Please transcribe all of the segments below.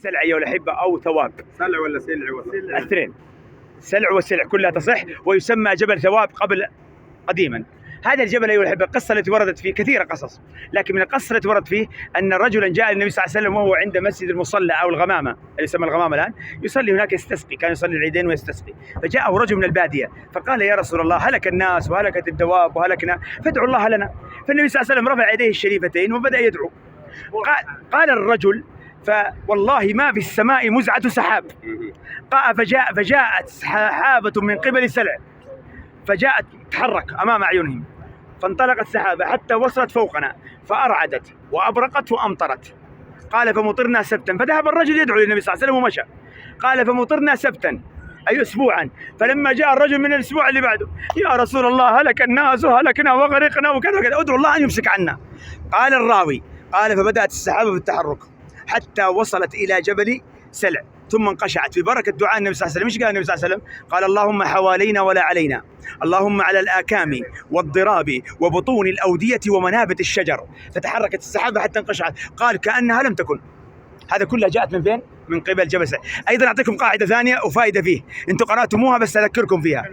سلع أيها الأحبة أو ثواب. سلع ولا سلع ولا الاثنين، سلع وسلع كلها تصح، ويسمى جبل ثواب قبل قديما. هذا الجبل أيها الأحبة القصة التي وردت فيه كثيرة قصص، لكن من القصة التي وردت فيه أن رجلا جاء للنبي صلى الله عليه وسلم وهو عند مسجد المصلى أو الغمامة اللي يسمى الغمامة الآن، يصلي هناك يستسقي، كان يصلي العيدين ويستسقي. فجاءه رجل من البادية فقال يا رسول الله هلك الناس وهلكت الدواب وهلكنا فادعوا الله لنا. فالنبي صلى الله عليه وسلم رفع يديه الشريفتين وبدأ يدعو. قال الرجل فوالله ما في السماء مزعة سحاب. فجاءت سحابة من قبل سلع، فجاءت تحرك أمام أعينهم، فانطلقت سحابة حتى وصلت فوقنا فأرعدت وأبرقت وأمطرت. قال فمطرنا سبتا، فذهب الرجل يدعو للنبي صلى الله عليه وسلم ومشى. قال فمطرنا سبتا أي أسبوعا. فلما جاء الرجل من الأسبوع اللي بعده يا رسول الله هلك الناس وهلكنا وغرقنا وكذا وكذا، ادعو الله أن يمسك عنا. قال الراوي قال فبدأت السحابة بالتحرك حتى وصلت إلى جبل سلع ثم انقشعت ببركة دعاء النبي صلى الله عليه وسلم. ايش قال النبي صلى الله عليه وسلم؟ قال اللهم حوالينا ولا علينا، اللهم على الآكام والضراب وبطون الأودية ومنابت الشجر. فتحركت السحابة حتى انقشعت، قال كأنها لم تكن. هذا كلها جاءت من فين؟ من قبل جبل سلع. أيضا أعطيكم قاعدة ثانية وفائدة فيه، أنتم قرأتموها بس أذكركم فيها.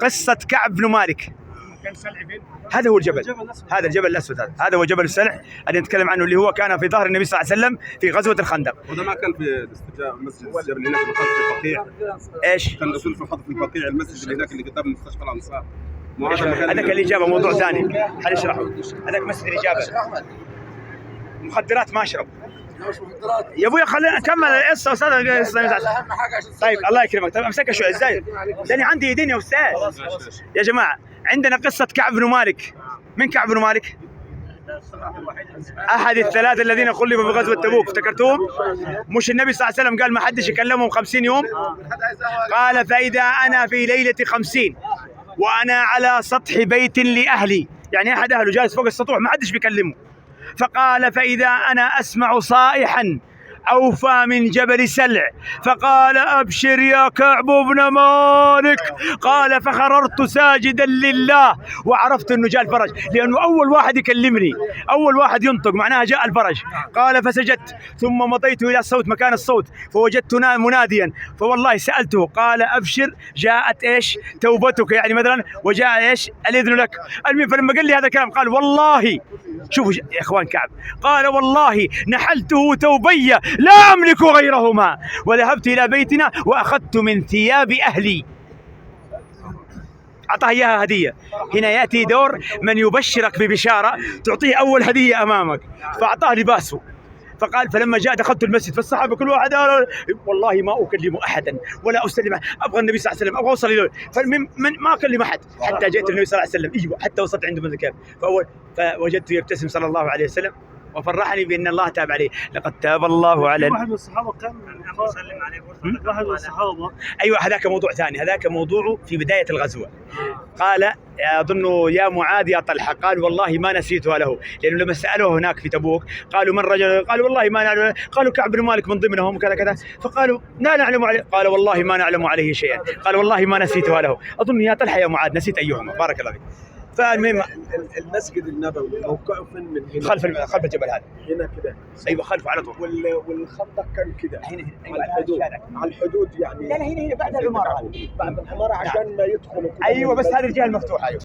قصة كعب بن مالك، هذا هو الجبل، هذا الجبل الأسود، هذا هو جبل السلع اللي نتكلم عنه، اللي هو كان في ظهر النبي صلى الله عليه وسلم في غزوة الخندق. وده ما كان في مسجد الجبل هناك اللي في البقيع؟ ايش؟ كان الرسول في حضر في البقيع المسجد اللي هناك اللي قدام مستشفى الأنصار. هذاك الإجابة موضوع ثاني حنشرحه. هذاك مسجد الإجابة. مخدرات ما أشرب يا ابويا، خلينا نكمل القصه استاذ. طيب الله يكرمك. طيب امسكها شوي ازاي؟ لاني عندي يدين يا استاذ. يا جماعه عندنا قصه كعب بن مالك. من كعب بن مالك؟ احد الثلاثه الذين خلفوا في غزوه تبوك، افتكرتوهم؟ مش النبي صلى الله عليه وسلم قال ما حدش يكلمهم 50 يوم؟ قال فاذا انا في ليله 50 وانا على سطح بيت لاهلي، يعني احد اهله جالس فوق السطوح ما حدش بيكلمه. فقال فإذا أنا أسمع صائحا أوفى من جبل سلع، فقال أبشر يا كعب بن مالك. قال فخررت ساجدا لله، وعرفت أنه جاء الفرج، لأنه أول واحد يكلمني، أول واحد ينطق معناها جاء الفرج. قال فسجدت ثم مضيت إلى الصوت مكان الصوت فوجدت مناديا، فوالله سألته قال أبشر جاءت إيش توبتك، يعني مثلا وجاء إيش الإذن لك. فلما قال لي هذا الكلام قال والله، شوفوا يا إخوان كعب، قال والله نحلته توبية لا أملك غيرهما، وذهبت إلى بيتنا وأخذت من ثياب أهلي. أعطاه إياها هدية. هنا يأتي دور من يبشرك ببشارة تعطيه أول هدية أمامك، فأعطاه لباسه. فقال فلما جاء دخلت المسجد فالصحابة كل واحد والله ما أكلم أحدا ولا أسلم، أبغى النبي صلى الله عليه وسلم، أبغى أوصل إليه، ما أكلم أحد حتى جئت النبي صلى الله عليه وسلم. أيوة حتى وصلت عنده الكتاب فوجدته يبتسم صلى الله عليه وسلم وفرحني بأن الله تاب عليه. لقد تاب الله على واحد من الصحابة كان يسلم عليه. واحد من الصحابة أيوة هذاك موضوع ثاني، هذاك موضوعه في بداية الغزوة. قال أظن يا معاذ يا طلحة، قال والله ما نسيتها له، لأنه لما سألوه هناك في تبوك قالوا من رجل، قالوا والله ما نعلم، قالوا كعب بن مالك من ضمنهم كذا كذا، فقالوا لا نعلم عليه، قال والله ما نعلم عليه شيئا، قال والله ما نسيتها له. أظن يا طلحة يا معاذ نسيت أيهما، بارك الله فيك. فالمهم المسجد النبوي موقعه فين من هنا؟ خلف الجبل هذا هنا كده. ايوه خلفه على طول. والخندق كان كده هنا على الحدود، على الحدود يعني. لا هنا بعد العماره، بعد العماره عشان ما يدخلوا. ايوه بس هذه الجهه المفتوحه. ايوه